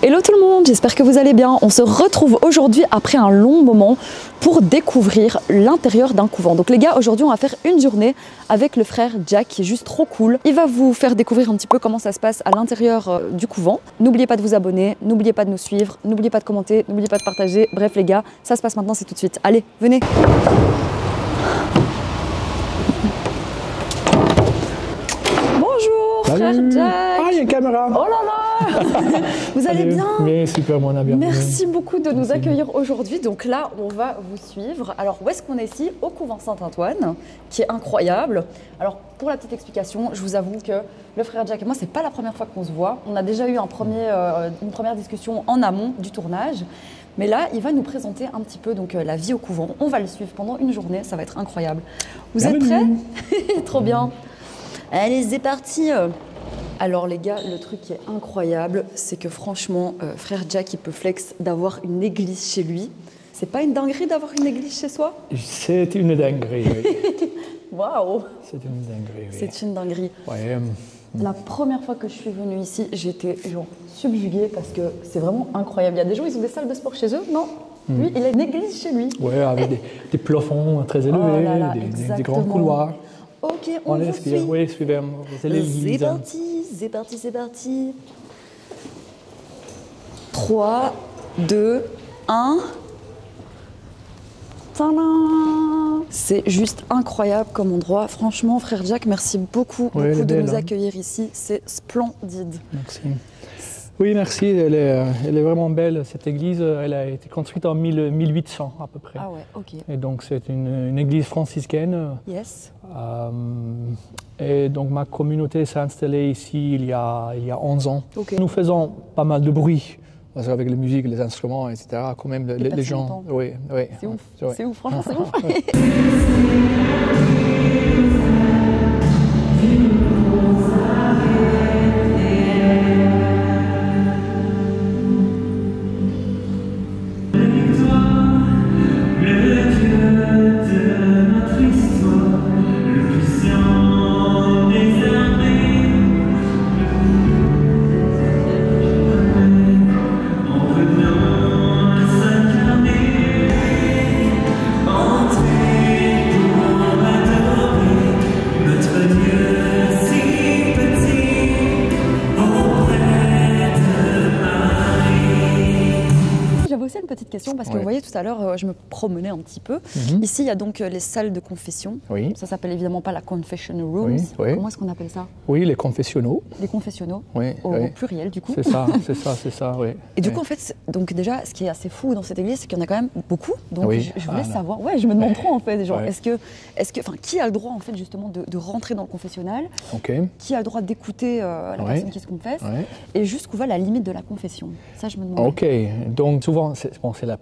Hello tout le monde, j'espère que vous allez bien. On se retrouve aujourd'hui après un long moment pour découvrir l'intérieur d'un couvent. Donc les gars, aujourd'hui on va faire une journée avec le frère Jack qui est juste trop cool. Il va vous faire découvrir un petit peu comment ça se passe à l'intérieur du couvent. N'oubliez pas de vous abonner, n'oubliez pas de nous suivre, n'oubliez pas de commenter, n'oubliez pas de partager. Bref les gars, ça se passe maintenant, c'est tout de suite. Allez, venez. Bonjour frère Jack. Ah, il y a une caméra. Oh là là. Vous allez bien? Oui, super, mon ami. Merci beaucoup de nous accueillir aujourd'hui. Donc là, on va vous suivre. Alors, où est-ce qu'on est ici? Au couvent Saint-Antoine, qui est incroyable. Alors, pour la petite explication, je vous avoue que le frère Jack et moi, c'est pas la première fois qu'on se voit. On a déjà eu une première discussion en amont du tournage. Mais là, il va nous présenter un petit peu donc, la vie au couvent. On va le suivre pendant une journée, ça va être incroyable. Vous êtes prêts? Trop bien. Allez, c'est parti. Alors les gars, le truc qui est incroyable, c'est que franchement, frère Jack, il peut flex d'avoir une église chez lui. C'est pas une dinguerie d'avoir une église chez soi? C'est une dinguerie, oui. Waouh! C'est une dinguerie, oui. C'est une dinguerie. Ouais, La première fois que je suis venue ici, j'étais genre subjuguée parce que c'est vraiment incroyable. Il y a des gens, ils ont des salles de sport chez eux, non? Lui, il a une église chez lui. Ouais, avec des plafonds très élevés, Oh là là, des grands couloirs. Ok, on vous suit. Oui, suivez. C'est parti, c'est parti, c'est parti. 3, 2, 1. C'est juste incroyable comme endroit. Franchement, frère Jack, merci beaucoup, de nous accueillir ici. C'est splendide. Merci. Oui, merci. Elle est vraiment belle, cette église. Elle a été construite en 1800 à peu près. Ah ouais, ok. Et donc, c'est une église franciscaine. Yes. Et donc, ma communauté s'est installée ici il y a 11 ans. Okay. Nous faisons pas mal de bruit. Parce qu'avec la musique, les instruments, etc., quand même, les gens... Oui, oui. C'est ouf, c'est ouf, franchement, c'est ouf. Question parce que vous voyez tout à l'heure je me promenais un petit peu. Ici il y a donc les salles de confession. Oui. Ça s'appelle évidemment pas la confession rooms. Oui. Comment est-ce qu'on appelle ça? Oui, les confessionnaux. Les confessionnaux. Oui. Au pluriel du coup. C'est ça, c'est ça, oui. Et du coup en fait, donc déjà ce qui est assez fou dans cette église, c'est qu'il y en a quand même beaucoup. Donc je voulais savoir, je me demande trop en fait, genre, qui a le droit en fait justement de rentrer dans le confessionnal? Qui a le droit d'écouter la personne qui se confesse? Et jusqu'où va la limite de la confession? Ça je me demande. Ok, donc souvent c'est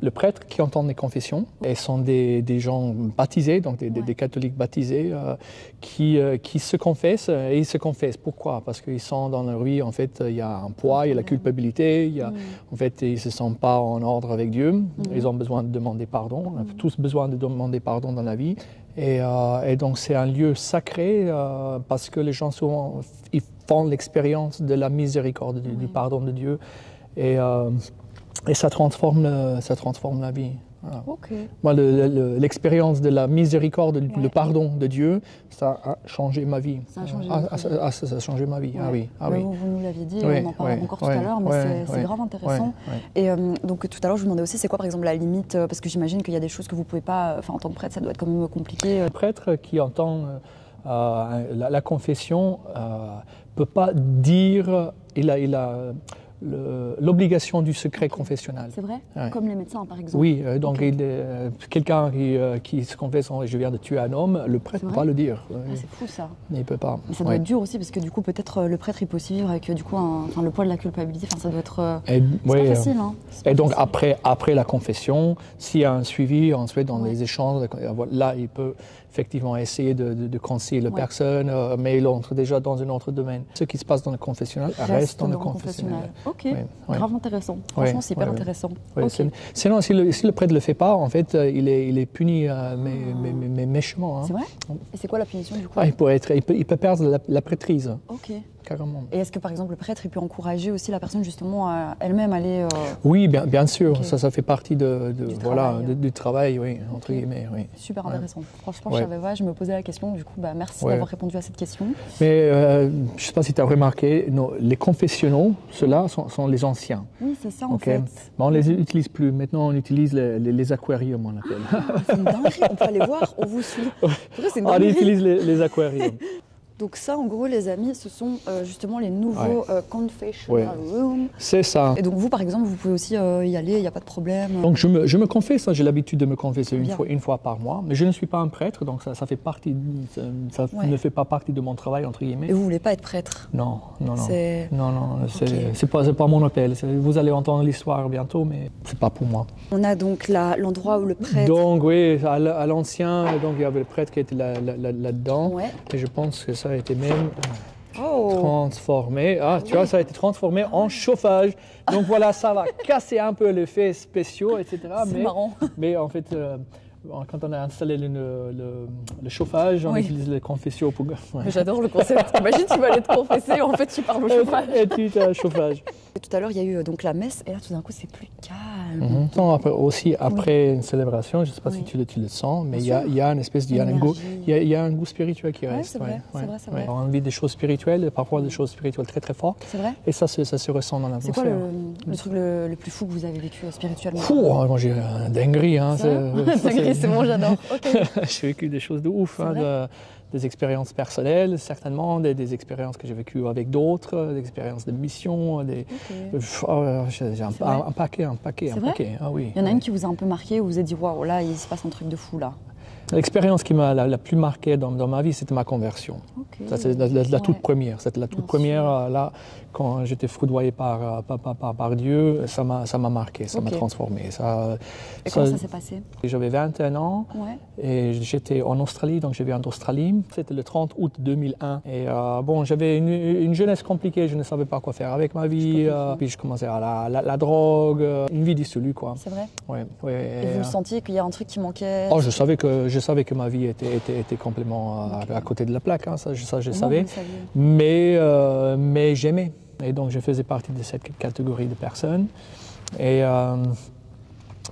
le prêtre qui entend les confessions et sont des gens baptisés, donc des catholiques baptisés qui se confessent et ils se confessent. Pourquoi? Parce qu'ils sont dans la rue, en fait, il y a un poids, il y a la culpabilité, en fait, ils ne se sentent pas en ordre avec Dieu, ils ont besoin de demander pardon, on a tous besoin de demander pardon dans la vie. Et donc c'est un lieu sacré parce que les gens souvent ils font l'expérience de la miséricorde, du pardon de Dieu. Et ça transforme la vie. Voilà. Moi, l'expérience de la miséricorde, le pardon de Dieu, ça a changé ma vie. Ça a changé, ça a changé ma vie. Ah oui. Vous nous l'aviez dit, on en parlera encore tout à l'heure, mais c'est grave intéressant. Et donc tout à l'heure, je vous demandais aussi, c'est quoi par exemple la limite? Parce que j'imagine qu'il y a des choses que vous ne pouvez pas, en tant que prêtre, ça doit être quand même compliqué. Le prêtre qui entend la confession ne peut pas dire, il a l'obligation du secret confessionnel. C'est vrai? Comme les médecins, par exemple? Oui, donc quelqu'un qui se confesse « je viens de tuer un homme », le prêtre ne peut pas le dire. C'est fou ça. Il ne peut pas. Mais ça doit être dur aussi, parce que du coup, peut-être le prêtre, il peut aussi vivre avec du coup, le poids de la culpabilité. Ça doit être... c'est pas facile. Et donc, après la confession, s'il y a un suivi, ensuite, dans les échanges, là, il peut effectivement essayer de conseiller la personne, mais il entre déjà dans un autre domaine. Ce qui se passe dans le confessionnal reste dans le confessionnal. Ok, grave intéressant. Franchement, c'est hyper intéressant. Sinon, si le prêtre ne le fait pas, en fait, il est puni mais méchamment. C'est vrai? Et c'est quoi la punition du coup? Il peut perdre la prêtrise. carrément. Et est-ce que par exemple le prêtre il peut encourager aussi la personne justement à elle-même aller Oui, bien sûr, Ok. ça fait partie du travail, oui, entre guillemets. Oui. Super Ouais. intéressant. Franchement, Ouais. je savais pas, je me posais la question. Du coup, merci Ouais. d'avoir répondu à cette question. Mais je ne sais pas si tu as remarqué, les confessionnaux, ceux-là sont les anciens. Oui, c'est ça en Ok. fait. Mais on ne les utilise plus. Maintenant, on utilise les aquariums, on appelle. C'est une dinguerie, on peut aller voir, on vous suit. Après, c'est une On dinguerie. utilise les aquariums. Donc ça, en gros, les amis, ce sont justement les nouveaux confessional rooms. C'est ça. Et donc vous, par exemple, vous pouvez aussi y aller, il n'y a pas de problème. Donc je me confesse, hein, j'ai l'habitude de me confesser Bien. une fois par mois, mais je ne suis pas un prêtre, donc ça fait partie, ça Ouais. ne fait pas partie de mon travail, entre guillemets. Et vous voulez pas être prêtre? Non. C'est- Non, Ok. c'est pas mon appel. Vous allez entendre l'histoire bientôt, mais c'est pas pour moi. On a donc l'endroit où le prêtre... Donc oui, à l'ancien, donc il y avait le prêtre qui était là-dedans, Ouais. et je pense que ça a été même Oh. transformé. Ah, tu vois, ça a été transformé en chauffage. Donc voilà, ça va casser un peu l'effet spéciaux, etc. C'est marrant. Mais en fait, quand on a installé le chauffage, on Oui. utilise les confessios pour... Ouais. J'adore le concept. Imagine, tu vas aller te confesser, en fait, tu parles au chauffage. Et puis, as le chauffage. Et tout à l'heure, il y a eu donc la messe, et là, tout d'un coup, c'est plus calme. Non, après une célébration, je ne sais pas Oui. si tu le sens, mais Bien il y a une espèce, il y a un goût, L'énergie. il y a un goût spirituel qui Ouais, reste. c'est vrai, c'est vrai. On vit des choses spirituelles, parfois des choses spirituelles très très fortes, C'est vrai? et ça se ressent dans C'est quoi l'atmosphère. le truc le plus fou que vous avez vécu spirituellement? Moi j'ai un dinguerie. Hein, Dinguerie, c'est bon, j'adore. Ok. J'ai vécu des choses de ouf, C'est hein, vrai des expériences personnelles, certainement, des expériences que j'ai vécues avec d'autres, des expériences de mission, Ok. j'ai un C'est vrai paquet. C'est vrai Ah oui. Il y en a une qui vous a un peu marqué, où vous vous êtes dit, waouh, là, il se passe un truc de fou, là. L'expérience qui m'a la plus marquée dans ma vie, c'était ma conversion. Ok. Ça, c'est la toute Ouais. première. C'était la toute Bien première, sûr. là, quand j'étais foudroyé par Dieu, ça m'a marqué, ça m'a Ok. transformé. Et comment ça s'est passé? J'avais 21 ans. Ouais. Et j'étais en Australie, donc je viens d'Australie. C'était le 30 août 2001. Et bon, j'avais une jeunesse compliquée, je ne savais pas quoi faire avec ma vie. Puis je commençais à la drogue, une vie dissolue, quoi. C'est vrai? Ouais, Et vous le sentiez qu'il y a un truc qui manquait? Oh, je savais que ma vie était complètement à côté de la plaque, hein, ça je Comment savais. vous le saviez? Mais j'aimais. Et donc je faisais partie de cette catégorie de personnes.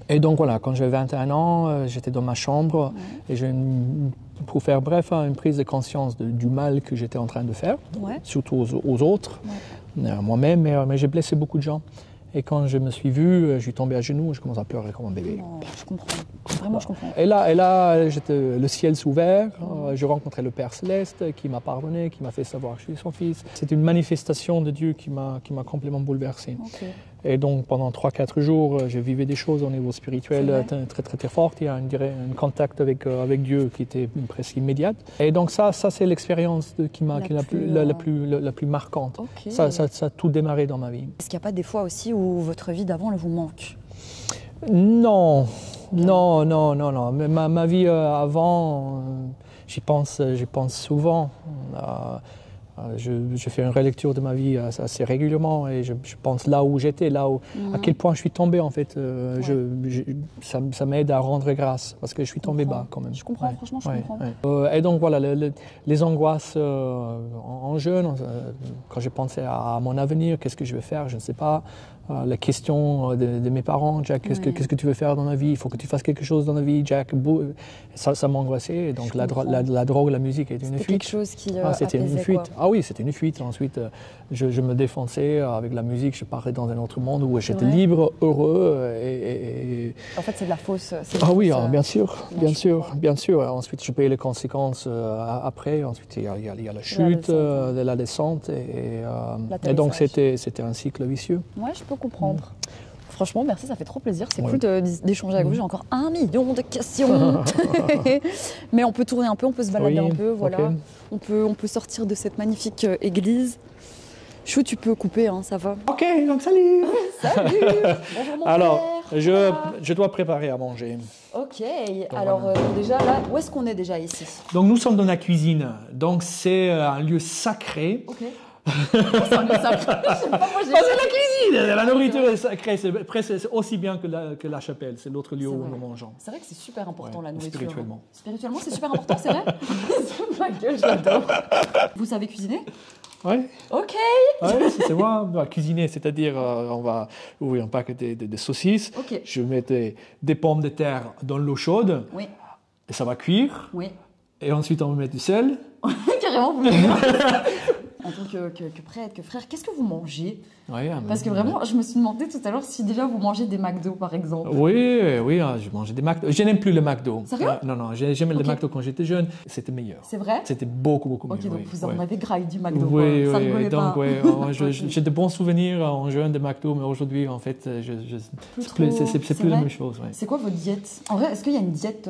Et donc voilà, quand j'avais 21 ans, j'étais dans ma chambre et pour faire bref, une prise de conscience du mal que j'étais en train de faire, Ouais. surtout aux autres, moi-même, mais j'ai blessé beaucoup de gens. Et quand je me suis vu, je suis tombé à genoux, je commence à pleurer comme un bébé. Oh, je comprends. Vraiment, je comprends. Et là le ciel s'ouvert, je rencontrais le Père Céleste qui m'a pardonné, qui m'a fait savoir que je suis son fils. C'est une manifestation de Dieu qui m'a complètement bouleversé. Ok. Et donc pendant 3-4 jours, je vivais des choses au niveau spirituel très, très, très fortes. Il y a un contact avec Dieu qui était presque immédiat. Et donc ça c'est l'expérience qui est la plus marquante. Ok. Ça a tout démarré dans ma vie. Est-ce qu'il n'y a pas des fois aussi où votre vie d'avant elle vous manque? Non. Mais ma vie avant, j'y pense souvent. Je fais une relecture de ma vie assez régulièrement et je pense là où j'étais, à quel point je suis tombé en fait. Ça m'aide à rendre grâce parce que je suis tombé bas quand même. Je comprends, franchement, je comprends. Et donc voilà, les angoisses en jeune, quand j'ai pensé à mon avenir, qu'est-ce que je vais faire, je ne sais pas. La question de mes parents, Jack, qu'est-ce que tu veux faire dans la vie? Il faut que tu fasses quelque chose dans la vie, Jack. Ça m'angoissait. Donc la drogue, la musique était une fuite. Quelque chose qui c'était une apaisait, fuite. quoi. Ah oui, c'était une fuite. Ensuite, je me défonçais avec la musique. Je parlais dans un autre monde où j'étais vrai libre, heureux. En fait, c'est de la fausse. Ah oui, bien sûr. Ensuite, je payais les conséquences après. Ensuite, il y a la chute, la descente. Et donc, c'était un cycle vicieux. Ouais, je peux comprendre. Franchement, merci, ça fait trop plaisir. C'est Ouais. cool d'échanger avec vous. J'ai encore 1 million de questions. Mais on peut tourner un peu, on peut se balader un peu. Voilà. Ok. On peut sortir de cette magnifique église. Chou, tu peux couper, hein, ça va. Ok, donc salut. Salut. Bonjour mon Alors, père. je dois préparer à manger. Ok. Alors déjà là, où est-ce qu'on est déjà ici? Donc nous sommes dans la cuisine. Donc c'est un lieu sacré. Ok. C'est un lieu sacré. Je sais pas, moi j'ai... C'est la cuisine. La nourriture est sacrée. C'est aussi bien que la chapelle. C'est l'autre lieu où nous mangeons. C'est vrai que c'est super important la nourriture. Spirituellement. Spirituellement, c'est super important, c'est vrai. C'est ma gueule, j'adore. Vous savez cuisiner? Oui. Ok. Ouais, c'est moi. Cuisiner, c'est-à-dire on va ouvrir un paquet de saucisses. Ok. Je mets des pommes de terre dans l'eau chaude. Oui. Et ça va cuire. Oui. Et ensuite, on va mettre du sel. Carrément, vous En tant que prêtre, que frère, qu'est-ce que vous mangez? Parce que vraiment, je me suis demandé tout à l'heure si déjà vous mangez des McDo, par exemple. Oui, je mangeais des McDo. Je n'aime plus le McDo. Sérieux? Non, j'aimais le McDo quand j'étais jeune. C'était meilleur. C'est vrai? C'était beaucoup mieux. Ok, donc vous en avez graille du McDo. Oui, Ça oui. Donc, pas. j'ai de bons souvenirs en jeune de McDo, mais aujourd'hui, en fait, c'est plus la même chose. Ouais. C'est quoi votre diète? En vrai, est-ce qu'il y a une diète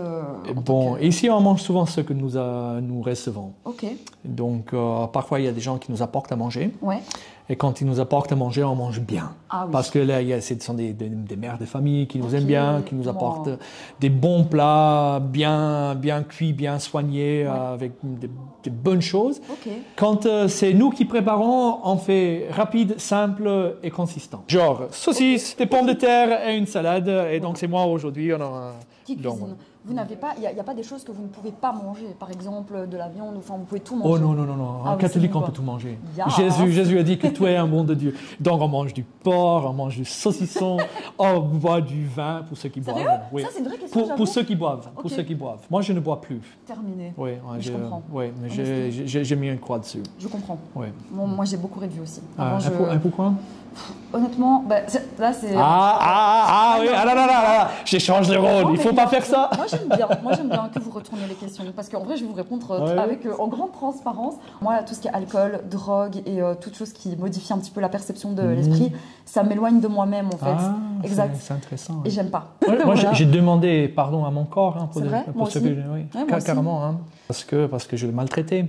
Bon, ici, on mange souvent ce que nous recevons. Ok. Donc, parfois, il y a des gens qui nous apportent à manger. Ouais. Et quand ils nous apportent à manger, on mange bien. Ah oui. Parce que là, ce sont des mères de famille qui nous aiment bien, qui nous apportent des bons plats, bien cuits, bien soignés, avec des bonnes choses. Ok. Quand c'est nous qui préparons, on fait rapide, simple et consistant. Genre saucisses, des pommes de terre et une salade. Et donc c'est moi aujourd'hui. Qui cuisine? Vous n'avez pas, il n'y a pas des choses que vous ne pouvez pas manger, par exemple de la viande, enfin vous pouvez tout manger. Oh non. En catholique, on peut tout manger. Jésus a dit que tu es un bon de Dieu. Donc on mange du porc, on mange du saucisson, on boit du vin pour ceux qui boivent. Oui. Ça c'est une vraie question. Pour ceux qui boivent. Okay. Pour ceux qui boivent. Moi je ne bois plus. Terminé. Oui, je comprends. Oui, mais j'ai mis une croix dessus. Je comprends. Oui. Moi j'ai beaucoup réduit aussi. Et pourquoi? Honnêtement, là c'est... oui, là, j'échange les rôles, il ne faut pas faire ça. Moi j'aime bien que vous retourniez les questions, parce qu'en vrai je vais vous répondre avec en grande transparence. Moi tout ce qui est alcool, drogue et toute chose qui modifie un petit peu la perception de l'esprit, ça m'éloigne de moi-même en fait. Exact. C'est intéressant. Et j'aime pas. Moi j'ai demandé pardon à mon corps pour ce que carrément, parce que je le maltraitais.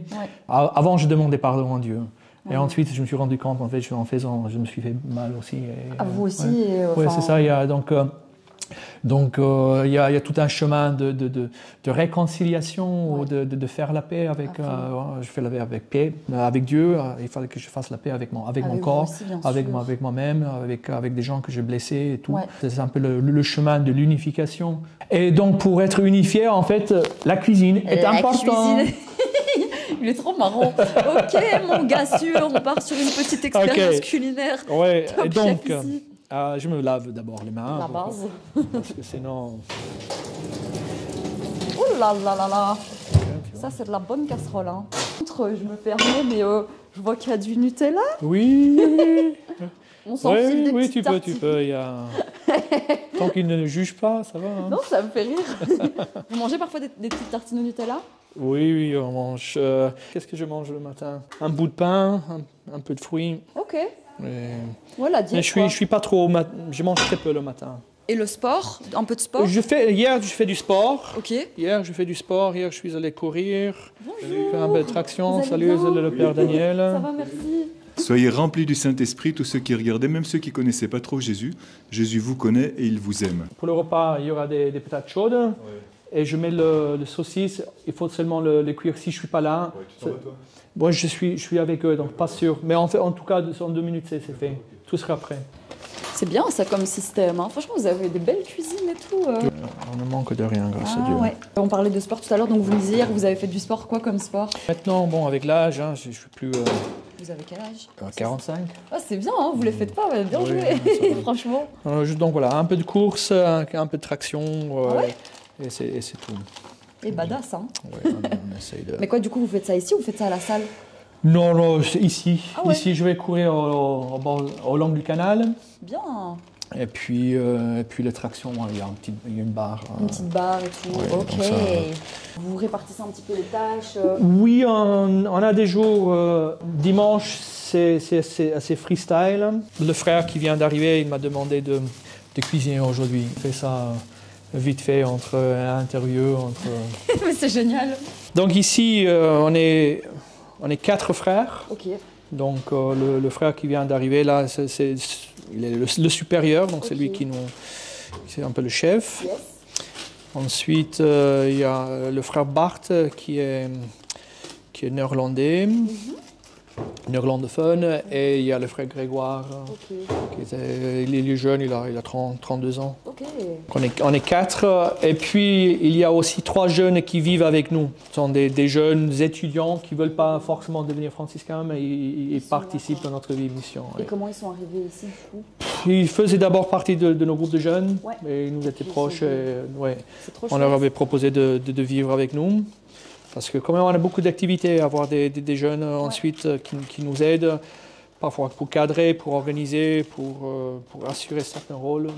Avant je demandais pardon à Dieu. Et ensuite, je me suis rendu compte, en fait, en faisant, je me suis fait mal aussi. À vous aussi. Oui, c'est ça. Il y a il y a tout un chemin de réconciliation, de faire la paix avec. Je fais la paix avec Dieu. Il fallait que je fasse la paix avec mon corps, aussi, avec moi-même, avec des gens que j'ai blessés et tout. Ouais. C'est un peu le chemin de l'unification. Et donc, pour être unifié, en fait, la cuisine est importante. Il est trop marrant. Ok, mon gars sûr, on part sur une petite expérience culinaire. Ouais, et donc, je me lave d'abord les mains. La base. Parce que sinon... Oh là là là là. Ça, c'est de la bonne casserole. Hein. Je me permets, mais je vois qu'il y a du Nutella. Oui. On s'enfile des petites tu peux. Tant qu'ils ne jugent pas, ça va. Hein. Non, ça me fait rire. Vous mangez parfois des petites tartines au Nutella? Oui, on mange. Qu'est-ce que je mange le matin? Un bout de pain, un peu de fruits. Ok. Voilà, mais je suis pas trop. Je mange très peu le matin. Et le sport? Un peu de sport? Hier, je fais du sport. Ok. Hier, je fais du sport. Hier, je suis allé courir. Bonjour. Je fais un peu de traction. Salut, le Père Daniel. Ça va, merci. Soyez remplis du Saint-Esprit, tous ceux qui regardaient, même ceux qui ne connaissaient pas trop Jésus. Jésus vous connaît et il vous aime. Pour le repas, il y aura des patates chaudes. Ouais. Et je mets le saucisse. Il faut seulement le cuire si je ne suis pas là. Ouais, tu t'en vas, toi? Moi, je suis avec eux, donc pas sûr. Mais en tout cas, en 2 minutes, c'est fait. Tout sera prêt. C'est bien ça comme système. Hein. Franchement, vous avez des belles cuisines et tout. On ne manque de rien, grâce à Dieu. Ouais. On parlait de sport tout à l'heure, donc vous me disiez hier, vous avez fait du sport, quoi comme sport? Maintenant, bon, avec l'âge, hein, je suis plus... Vous avez quel âge? 45. Ah, c'est bien, hein, vous les faites pas, bien joué, franchement. Donc voilà, un peu de course, un peu de traction, et c'est tout. Et badass, hein. Ouais, on essaye de... Mais quoi, du coup, vous faites ça ici ou vous faites ça à la salle? Non, ici. Ah ouais. Ici, je vais courir au long du canal. Bien. Et puis la traction, il y a une barre. Une petite barre et tout. Ouais, ok. Vous répartissez un petit peu les tâches? Oui, on a des jours. Dimanche, c'est assez freestyle. Le frère qui vient d'arriver, il m'a demandé de cuisiner aujourd'hui. Il fait ça vite fait entre l'intérieur. Mais c'est génial. Donc ici, on est 4 frères. Ok. Donc le frère qui vient d'arriver là, il est le supérieur, donc c'est lui c'est un peu le chef. Yes. Ensuite, il y a le frère Bart qui est néerlandais. néerlandophone, et il y a le frère Grégoire, il est jeune, il a 32 ans. On est 4, et puis il y a aussi 3 jeunes qui vivent avec nous. Ce sont des jeunes étudiants qui ne veulent pas forcément devenir franciscains, mais ils participent dans notre vie mission. Et comment ils sont arrivés ici, du coup? Ils faisaient d'abord partie de nos groupes de jeunes, et ils nous étaient proches, et, on leur avait proposé de vivre avec nous. Parce que quand même on a beaucoup d'activités, avoir des jeunes ensuite qui nous aident, parfois pour cadrer, pour organiser, pour assurer certains rôles,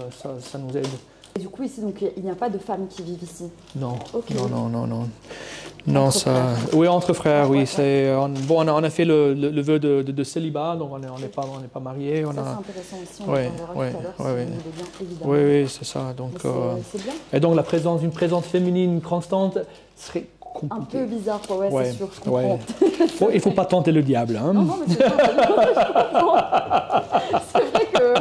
ça nous aide. Et du coup ici, donc, il n'y a pas de femmes qui vivent ici? Non, non, ça... Oui, entre frères, oui. Bon, on a fait le vœu de célibat, donc on n'est pas mariés. Ça, c'est intéressant aussi, on en verra tout à l'heure, si vous voulez bien, évidemment. Oui, c'est ça. Donc, c'est bien. Et donc une présence féminine constante serait compliqué. Un peu bizarre, quoi, c'est sûr, je comprends. Bon, il ne faut pas tenter le diable. Hein. Non, mais c'est vrai que...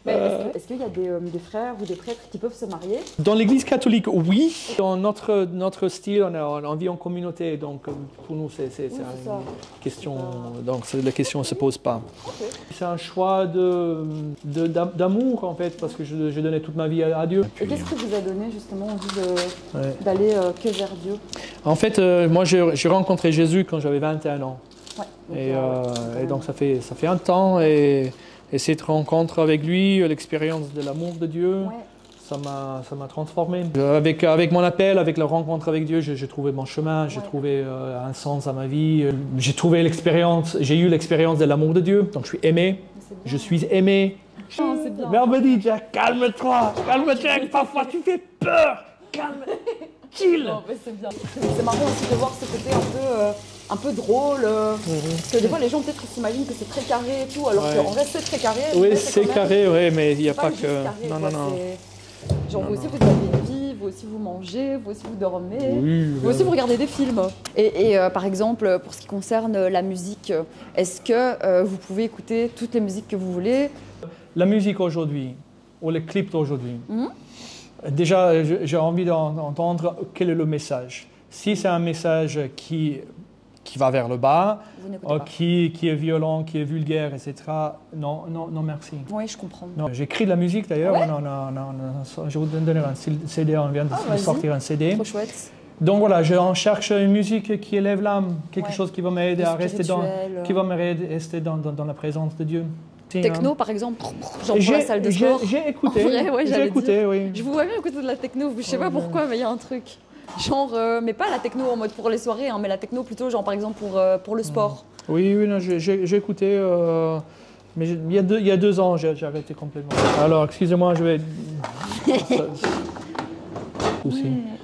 Mais est-ce qu'il y a des frères ou des prêtres qui peuvent se marier? Dans l'Église catholique, oui. Dans notre style, on vit en communauté, donc pour nous, c'est une question. Donc la question ne se pose pas. C'est un choix d'amour, en fait, parce que je donnais toute ma vie à Dieu. Et qu'est-ce qui vous a donné justement envie d'aller que vers Dieu? En fait, moi, j'ai rencontré Jésus quand j'avais 21 ans. Et donc ça fait un temps, et cette rencontre avec lui, l'expérience de l'amour de Dieu, ça m'a transformé. Avec mon appel, avec la rencontre avec Dieu, j'ai trouvé mon chemin, j'ai trouvé un sens à ma vie. J'ai eu l'expérience de l'amour de Dieu, donc je suis aimé, je suis aimé. Mais on me dit, Jack, calme-toi, Jack, parfois tu fais peur, calme. Non, mais c'est bien. C'est marrant aussi de voir ce côté un peu drôle. Parce que des fois, les gens peut-être s'imaginent que c'est très carré et tout, alors qu'en vrai, c'est très carré. Oui, c'est carré, mais il n'y a pas que... Carré, non. Genre, vous aussi, vous avez une vie, vous aussi, vous mangez, vous aussi, vous dormez, vous aussi, vous regardez des films. Et par exemple, pour ce qui concerne la musique, est-ce que vous pouvez écouter toutes les musiques que vous voulez? La musique aujourd'hui, ou les clips d'aujourd'hui, déjà, j'ai envie d'entendre quel est le message. Si c'est un message qui va vers le bas, qui est violent, qui est vulgaire, etc., non, merci. Oui, je comprends. J'écris de la musique d'ailleurs, je vous donner un CD, on vient de sortir un CD. Trop chouette. Donc voilà, on cherche une musique qui élève l'âme, quelque chose qui va m'aider à rester dans la présence de Dieu. Techno, par exemple, genre pour la salle de sport. J'ai écouté, oui. Je vous vois bien écouter de la techno, je sais pas pourquoi, mais il y a un truc. Genre, mais pas la techno en mode pour les soirées, mais la techno plutôt, genre par exemple pour le sport. Oui, non, j'ai écouté, mais il y a 2 ans, j'ai arrêté complètement. Alors, excusez-moi, je vais...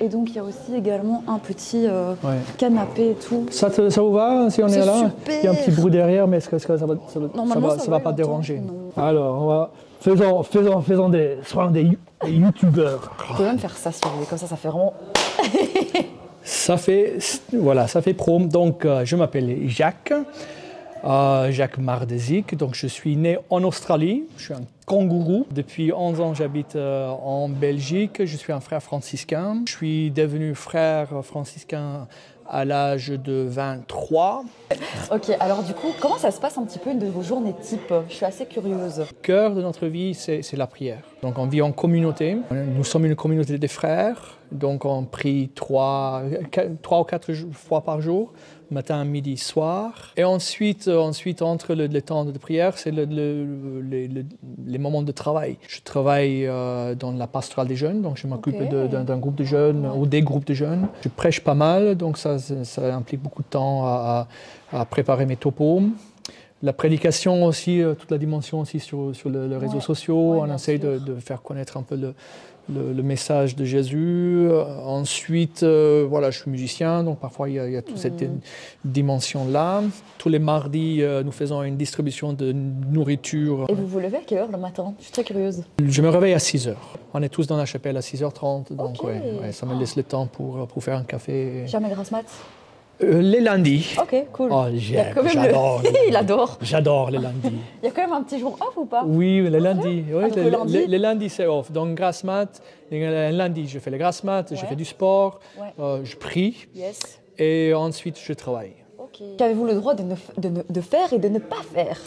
Et donc il y a aussi également un petit canapé et tout. Ça vous va si on est là? Super. Il y a un petit bruit derrière, mais est-ce que ça va pas déranger? Alors, faisons des youtubeurs. Vous pouvez même faire ça si vous voulez, comme ça fait vraiment... ça fait pro. Donc je m'appelle Jacques. Jacques Mardezik, donc je suis né en Australie, je suis un kangourou. Depuis 11 ans, j'habite en Belgique, je suis un frère franciscain. Je suis devenu frère franciscain à l'âge de 23. Ok, alors du coup, comment ça se passe un petit peu une de vos journées type? Je suis assez curieuse. Le cœur de notre vie, c'est la prière. Donc on vit en communauté, nous sommes une communauté des frères, donc on prie 3 ou 4 fois par jour. Matin, midi, soir. Et ensuite entre le temps de prière, c'est les moments de travail. Je travaille dans la pastorale des jeunes, donc je m'occupe d'un groupe de jeunes ou des groupes de jeunes. Je prêche pas mal, donc ça implique beaucoup de temps à préparer mes topos. La prédication aussi, toute la dimension aussi sur les réseaux sociaux. On essaye de faire connaître un peu le message de Jésus. Ensuite, je suis musicien, donc parfois il y a toute cette dimension-là. Tous les mardis, nous faisons une distribution de nourriture. Et vous vous levez à quelle heure le matin? Je suis très curieuse. Je me réveille à 6h. On est tous dans la chapelle à 6h30, donc ça me laisse le temps pour faire un café. Jamais grasse mat? Les lundis. Ok, cool. Oh, j'adore. Il adore. J'adore les lundis. Il y a quand même un petit jour off ou pas? Oui, les lundis. Oui, les lundis, c'est off. Donc, grasse mat. Les lundis, je fais les grasse mat, je fais du sport, je prie. Et ensuite, je travaille. Ok. Qu'avez-vous le droit de faire et de ne pas faire?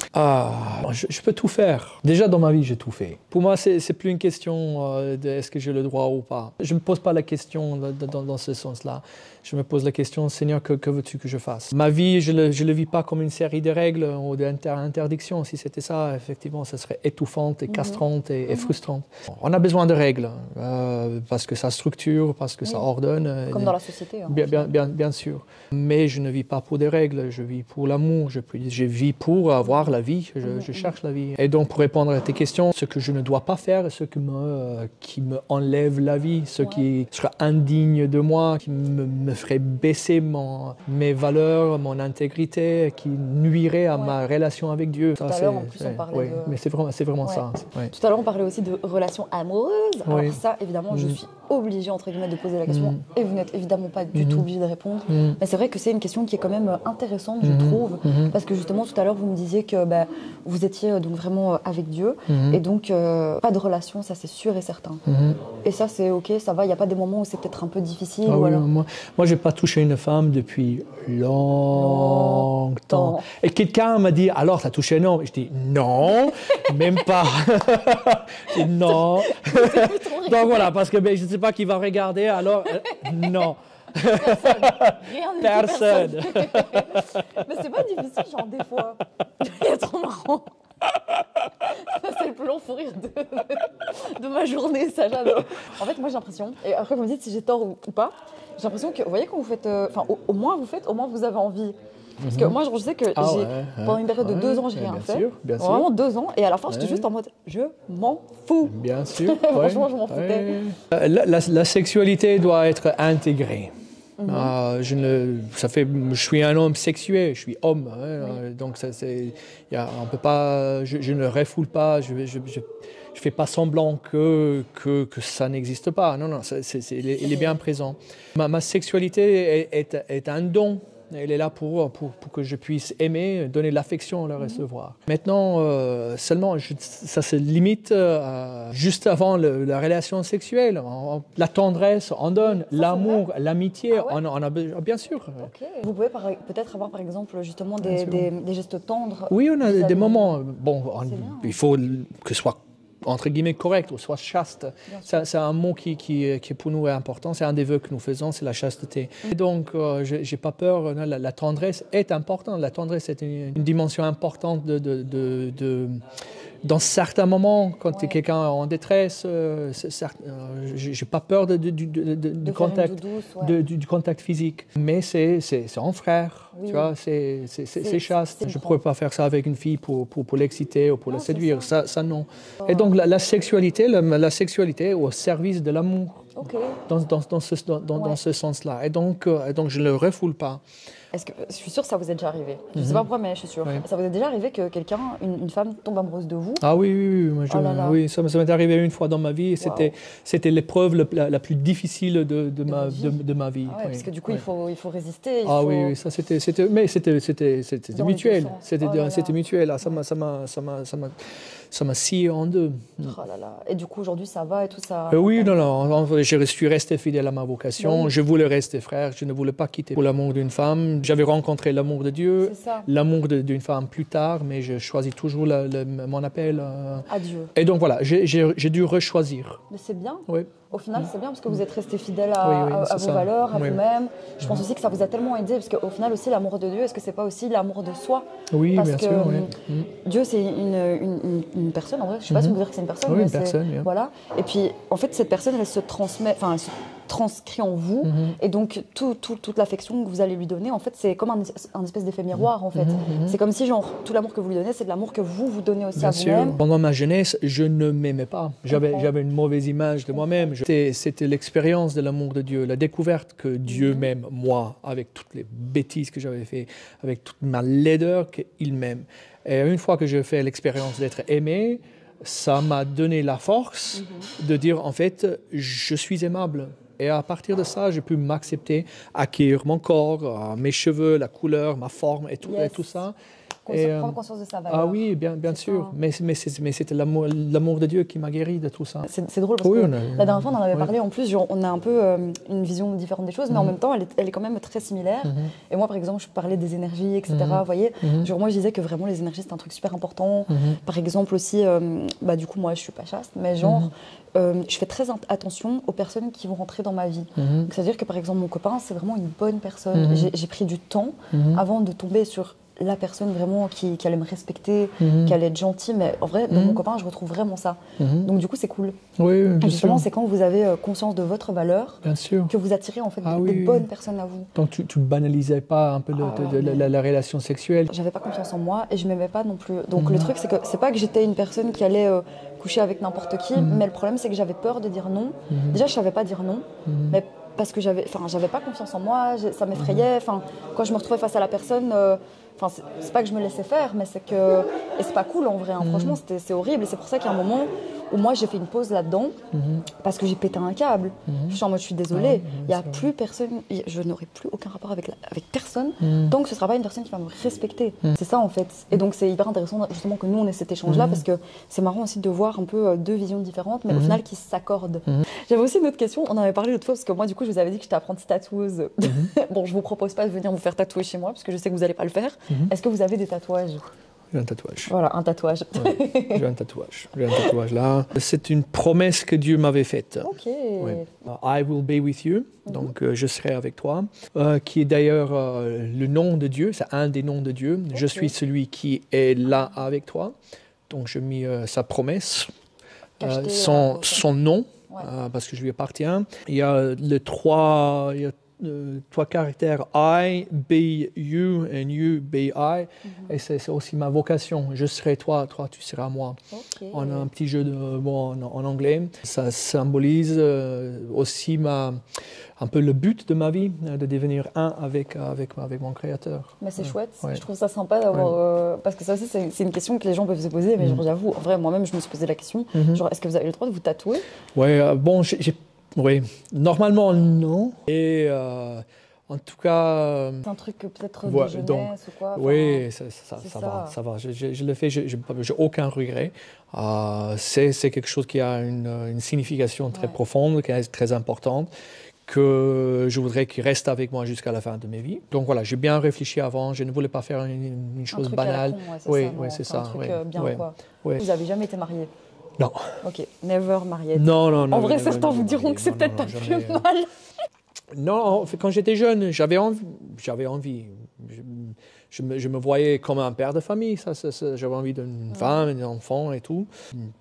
Je peux tout faire. Déjà dans ma vie, j'ai tout fait. Pour moi, c'est plus une question de est-ce que j'ai le droit ou pas. Je ne me pose pas la question dans ce sens-là. Je me pose la question, Seigneur, que veux-tu que je fasse? Ma vie, je ne le vis pas comme une série de règles ou d'interdictions. Si c'était ça, effectivement, ça serait étouffante et castrante et frustrante. On a besoin de règles parce que ça structure, parce que ça ordonne. Comme dans la société. Hein, bien sûr. Mais je ne vis pas pour des règles, je vis pour l'amour, je vis pour avoir la vie, je cherche la vie. Et donc, pour répondre à tes questions, ce que je ne dois pas faire, ce qui me enlève la vie, ce qui sera indigne de moi, qui me ferait baisser mes valeurs, mon intégrité, qui nuirait à ma relation avec Dieu. Tout à l'heure, en plus, on parlait de... Mais c'est vraiment ça. Tout à l'heure, on parlait aussi de relations amoureuses. Alors ça, évidemment, je suis obligée, entre guillemets, de poser la question. Et vous n'êtes évidemment pas du tout obligé de répondre. Mais c'est vrai que c'est une question qui est quand même intéressante, je trouve. Parce que justement, tout à l'heure, vous me disiez que vous étiez donc vraiment avec Dieu. Et donc, pas de relation, ça c'est sûr et certain. Et ça, c'est OK, ça va. Il n'y a pas des moments où c'est peut-être un peu difficile. Moi, je n'ai pas touché une femme depuis longtemps. Et quelqu'un m'a dit, alors, tu as touché un homme? Je dis, non, même pas. Je dis, non. Donc voilà, parce que je ne sais pas qui va regarder, alors, non. Personne. Mais c'est pas difficile, genre, des fois. C'est trop marrant. C'est le plus long fou rire de ma journée, ça j'adore. En fait, moi j'ai l'impression, et après vous me dites si j'ai tort ou pas, j'ai l'impression que, vous voyez, quand vous faites, au moins vous avez envie. Parce que moi je sais que pendant une période de 2 ans, j'ai rien fait. Bien sûr. Vraiment 2 ans, et à la fin j'étais juste en mode, je m'en fous. Bien sûr. Franchement, je m'en foutais. La sexualité doit être intégrée. Je suis un homme sexué, je suis homme, donc on peut pas, je ne refoule pas, je fais pas semblant que ça n'existe pas. Non, il est bien présent. Ma sexualité est un don. Elle est là pour que je puisse aimer, donner l'affection, le recevoir. Maintenant, seulement, ça se limite juste avant la relation sexuelle. La tendresse, on donne. L'amour, l'amitié, on a bien sûr. Okay. Vous pouvez peut-être avoir, par exemple, justement des gestes tendres. Oui, on a des moments. Bon, il faut que ce soit entre guillemets correct, ou soit chaste. C'est un mot qui pour nous est important, c'est un des vœux que nous faisons, c'est la chasteté. Et donc, j'ai pas peur, la tendresse est importante, la tendresse est une dimension importante dans certains moments, quand quelqu'un est en détresse, j'ai pas peur du contact, du contact physique. Mais c'est en frère, tu vois, c'est chaste. Je ne pourrais pas faire ça avec une fille pour l'exciter ou pour la séduire, ça non. Et donc la sexualité est au service de l'amour. Dans ce sens-là. Et donc, je ne le refoule pas. Est-ce que, je suis sûre que ça vous est déjà arrivé. Je ne sais pas pourquoi, mais je suis sûre. Ça vous est déjà arrivé que quelqu'un, une femme, tombe amoureuse de vous? Ah oui. Oui, ça m'est arrivé une fois dans ma vie. C'était l'épreuve la plus difficile de ma vie. Parce que du coup, il faut résister. Oui, ça c'était mutuel. C'était mutuel. Ça m'a scié en deux. Et du coup, aujourd'hui, ça va et tout ça? Oui, non. Je suis resté fidèle à ma vocation. Je voulais rester frère. Je ne voulais pas quitter pour l'amour d'une femme. J'avais rencontré l'amour de Dieu, l'amour d'une femme plus tard, mais je choisis toujours mon appel. À Dieu. Et donc voilà, j'ai dû rechoisir. Mais c'est bien. Oui. Au final, c'est bien parce que vous êtes resté fidèle à vos valeurs, à vous-même. Je pense aussi que ça vous a tellement aidé parce qu'au final aussi, l'amour de Dieu, est-ce que c'est pas aussi l'amour de soi? Oui, parce bien que, sûr. Dieu, c'est une personne, en vrai. Je ne sais pas si on peut dire que c'est une personne. Oui, une personne, bien. Voilà. Et puis, en fait, cette personne, elle se transmet, elle se transcrit en vous. Et donc, toute l'affection que vous allez lui donner, en fait, c'est comme un espèce d'effet miroir, en fait. C'est comme si, genre, tout l'amour que vous lui donnez, c'est de l'amour que vous donnez aussi à vous-même. Pendant ma jeunesse, je ne m'aimais pas. J'avais une mauvaise image de moi-même. C'était l'expérience de l'amour de Dieu, la découverte que Dieu m'aime, moi, avec toutes les bêtises que j'avais fait, avec toute ma laideur, qu'il m'aime. Et une fois que j'ai fait l'expérience d'être aimé, ça m'a donné la force de dire, en fait, je suis aimable. Et à partir de ça, j'ai pu m'accepter, acquérir mon corps, mes cheveux, la couleur, ma forme et tout ça. Prendre conscience de sa valeur. Ah oui, bien sûr. Mais c'était l'amour de Dieu qui m'a guéri de tout ça. C'est drôle parce que la dernière fois, on en avait parlé. En plus, genre, on a un peu une vision différente des choses, mais en même temps, elle est quand même très similaire. Et moi, par exemple, je parlais des énergies, etc. Vous voyez, genre, moi, je disais que vraiment, les énergies, c'est un truc super important. Par exemple, aussi, du coup, moi, je suis pas chaste, mais genre, je fais très attention aux personnes qui vont rentrer dans ma vie. C'est-à-dire que, par exemple, mon copain, c'est vraiment une bonne personne. J'ai pris du temps avant de tomber sur la personne vraiment qui allait me respecter, qui allait être gentille, mais en vrai, dans mon copain, je retrouve vraiment ça. Donc du coup, c'est cool. Oui, bien justement, sûr. c'est quand vous avez conscience de votre valeur, bien sûr, que vous attirez en fait des bonnes personnes à vous. Donc tu ne banalisais pas un peu la relation sexuelle. J'avais pas confiance en moi et je m'aimais pas non plus. Donc le truc, c'est que c'est pas que j'étais une personne qui allait coucher avec n'importe qui, mais le problème, c'est que j'avais peur de dire non. Déjà, je savais pas dire non, mais parce que j'avais pas confiance en moi, ça m'effrayait. Quand je me retrouvais face à la personne, c'est pas que je me laissais faire, mais c'est que... Et c'est pas cool en vrai, franchement, c'est horrible. Et c'est pour ça qu'il y a un moment où moi, j'ai fait une pause là-dedans, parce que j'ai pété un câble. Je suis en mode, je suis désolée, il n'y a plus personne, je n'aurai plus aucun rapport avec personne, tant que ce ne sera pas une personne qui va me respecter. C'est ça en fait. Et donc c'est hyper intéressant justement que nous, on ait cet échange-là, parce que c'est marrant aussi de voir un peu deux visions différentes, mais au final qui s'accordent. J'avais aussi une autre question, on en avait parlé l'autre fois, parce que moi, du coup, je vous avais dit que j'étais apprentie tatoueuse. Bon, je vous propose pas de venir vous faire tatouer chez moi, parce que je sais que vous n'allez pas le faire. Est-ce que vous avez des tatouages ? J'ai un tatouage. Voilà, un tatouage. Ouais, j'ai un tatouage. J'ai un tatouage là. C'est une promesse que Dieu m'avait faite. Ok. Ouais. I will be with you. Donc je serai avec toi. Qui est d'ailleurs le nom de Dieu. C'est un des noms de Dieu. Okay. Je suis celui qui est là avec toi. Donc je mis sa promesse, son nom, parce que je lui appartiens. Il y a trois caractères I, be you, and you, be I. Et c'est aussi ma vocation. Je serai toi, tu seras moi. Okay. On a un petit jeu de mots en anglais. Ça symbolise aussi un peu le but de ma vie, de devenir un avec mon Créateur. Mais c'est chouette. Je trouve ça sympa d'avoir... parce que ça aussi, c'est une question que les gens peuvent se poser. Mais genre, j'avoue, en vrai, moi-même, je me suis posé la question. Genre, est-ce que vous avez le droit de vous tatouer ? Oui, oui, normalement non. Et en tout cas... c'est un truc peut-être de jeunesse ou quoi. Oui, ça va. Je le fais, je n'ai aucun regret. C'est quelque chose qui a une signification très profonde, qui est très importante, que je voudrais qu'il reste avec moi jusqu'à la fin de mes vies. Donc voilà, j'ai bien réfléchi avant, je ne voulais pas faire une chose banale. Oui, c'est ça. Un truc bien quoi. Oui. Vous n'avez jamais été marié ? Non. Ok, never marié. Non. En vrai, certains vous diront que c'est peut-être pas plus mal. Non, quand j'étais jeune, j'avais envie. Je me voyais comme un père de famille. J'avais envie d'une femme, d'un enfant et tout.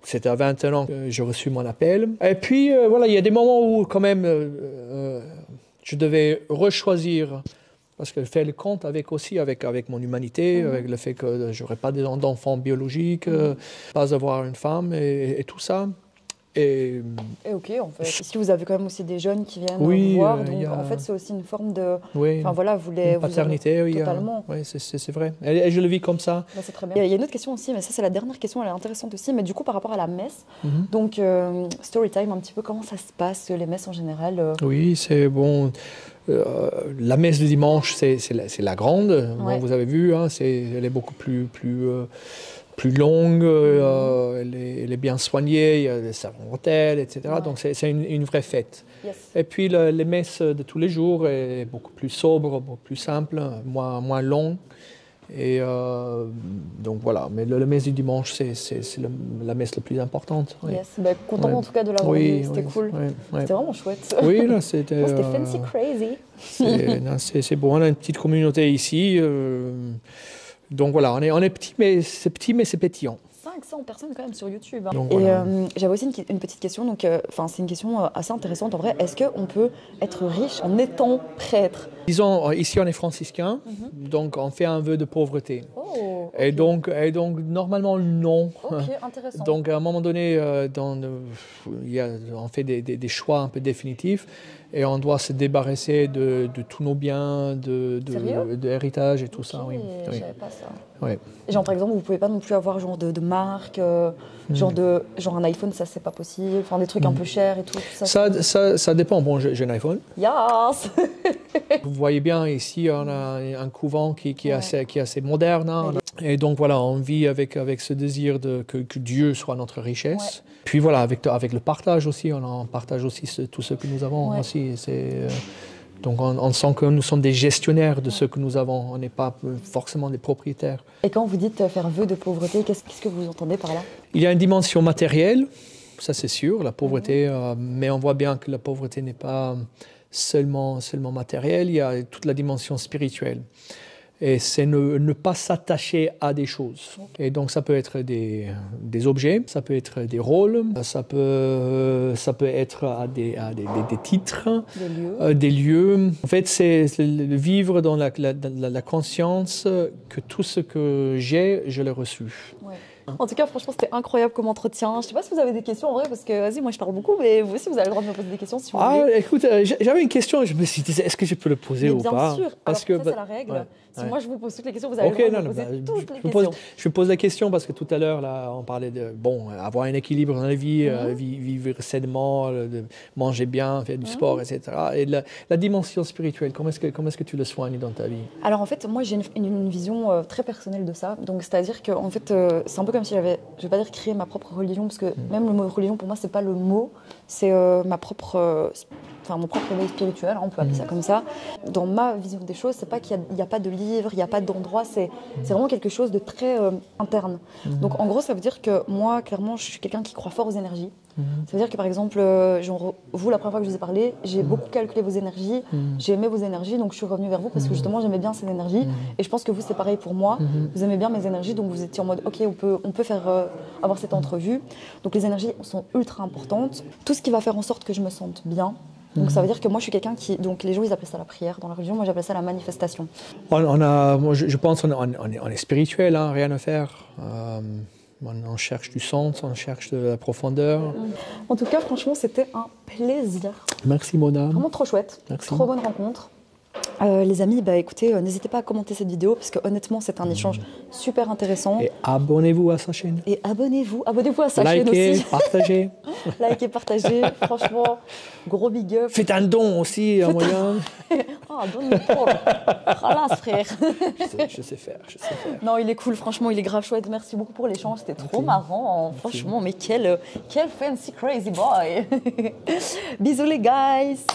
C'était à 21 ans que j'ai reçu mon appel. Et puis, voilà, il y a des moments où, quand même, je devais rechoisir. Parce que faire le compte avec mon humanité, avec le fait que je n'aurais pas d'enfants biologiques, pas avoir une femme et tout ça. Et ok, en fait. Ici, vous avez quand même aussi des jeunes qui viennent vous voir, donc en fait, c'est aussi une forme de... Enfin voilà, une paternité, totalement. Oui, c'est vrai. Et je le vis comme ça. C'est très bien. Il y a une autre question aussi, mais ça, c'est la dernière question, elle est intéressante aussi, mais du coup, par rapport à la messe, donc story time, un petit peu, comment ça se passe, les messes en général Oui, c'est bon... la messe du dimanche, c'est la grande, bon, vous avez vu, hein, elle est beaucoup plus longue, elle est bien soignée, il y a des servants-hôtels, etc. Donc c'est une vraie fête. Yes. Et puis les messes de tous les jours est beaucoup plus sobre, beaucoup plus simple, moins long. Et donc voilà, mais la messe du dimanche, c'est la messe la plus importante. Oui. Yes, content en tout cas de l'avoir vu, c'était cool. C'était vraiment chouette. Oui, là, c'était fancy crazy. C'est bon, on a une petite communauté ici. Donc voilà, on est petit, mais c'est pétillant. 500 personnes quand même sur YouTube. Donc, et voilà. j'avais aussi une petite question, donc c'est une question assez intéressante en vrai. Est-ce qu'on peut être riche en étant prêtre ? Disons, ici on est franciscain, donc on fait un vœu de pauvreté. Oh, okay. Et donc normalement non. Ok, intéressant. Donc à un moment donné, on fait des choix un peu définitifs et on doit se débarrasser de tous nos biens, de héritage et tout ça. Oui. Je savais pas ça. Oui. Genre par exemple, vous pouvez pas non plus avoir genre de marque, genre un iPhone, ça c'est pas possible. Enfin des trucs un peu chers et tout. Ça dépend. Bon, j'ai un iPhone. Yes. Vous voyez bien ici, on a un couvent qui est assez moderne. Hein. Et donc voilà, on vit avec ce désir que Dieu soit notre richesse. Puis voilà, avec le partage aussi, on partage aussi tout ce que nous avons aussi. Donc on sent que nous sommes des gestionnaires de ce que nous avons, on n'est pas forcément des propriétaires. Et quand vous dites faire vœu de pauvreté, qu'est-ce que vous entendez par là? Il y a une dimension matérielle, ça c'est sûr, la pauvreté, mais on voit bien que la pauvreté n'est pas seulement matérielle, il y a toute la dimension spirituelle. Et c'est ne pas s'attacher à des choses. Et donc ça peut être des objets, ça peut être des rôles, ça peut être à des titres, des lieux. En fait, c'est vivre dans la conscience que tout ce que j'ai, je l'ai reçu. Ouais. En tout cas, franchement, c'était incroyable comme entretien. Je ne sais pas si vous avez des questions en vrai, parce que vas-y, moi je parle beaucoup, mais vous aussi, vous avez le droit de me poser des questions si vous voulez. Écoute, j'avais une question, je me suis dit, est-ce que je peux le poser ou pas? Bien sûr, parce que ça, c'est la règle. Si moi je vous pose toutes les questions, vous avez le droit de me poser toutes les questions. Je pose la question parce que tout à l'heure, là, on parlait de avoir un équilibre dans la vie, vivre sainement, de manger bien, faire du sport, etc. Et la dimension spirituelle, comment est-ce que tu le soignes dans ta vie? Alors en fait, moi j'ai une vision très personnelle de ça. Donc c'est-à-dire que en fait, c'est un peu comme si j'avais, je vais pas dire créer ma propre religion, parce que même le mot religion pour moi c'est pas le mot, c'est mon propre éveil spirituel, on peut appeler ça comme ça. Dans ma vision des choses, c'est pas qu'il n'y a pas de livre, il n'y a pas d'endroit, c'est vraiment quelque chose de très interne. Donc en gros, ça veut dire que moi, clairement, je suis quelqu'un qui croit fort aux énergies. Ça veut dire que par exemple, vous, la première fois que je vous ai parlé, j'ai beaucoup calculé vos énergies, j'ai aimé vos énergies, donc je suis revenue vers vous parce que justement j'aimais bien ces énergies. Et je pense que vous, c'est pareil pour moi. Vous aimez bien mes énergies, donc vous étiez en mode ok, on peut faire avoir cette entrevue. Donc les énergies sont ultra importantes. Tout ce qui va faire en sorte que je me sente bien. Donc ça veut dire que moi je suis quelqu'un qui, donc les gens ils appellent ça la prière dans la religion, moi j'appelle ça la manifestation. Je pense qu'on est spirituel, hein, rien à faire. On cherche du sens, on cherche de la profondeur. En tout cas, franchement, c'était un plaisir. Merci Mona. Vraiment trop chouette. Merci. Trop bonne rencontre. Les amis, écoutez, n'hésitez pas à commenter cette vidéo parce que honnêtement, c'est un échange super intéressant. Et abonnez-vous à sa chaîne. Et abonnez-vous à sa chaîne aussi. Partagez. Likez, partagez. Franchement, gros big up. Faites un don aussi, un moyen. Donne-nous pour. Ralasse, frère. Je sais faire. Non, il est cool, franchement, il est grave chouette. Merci beaucoup pour l'échange, c'était trop marrant. Franchement, mais quel fancy crazy boy. Bisous les guys.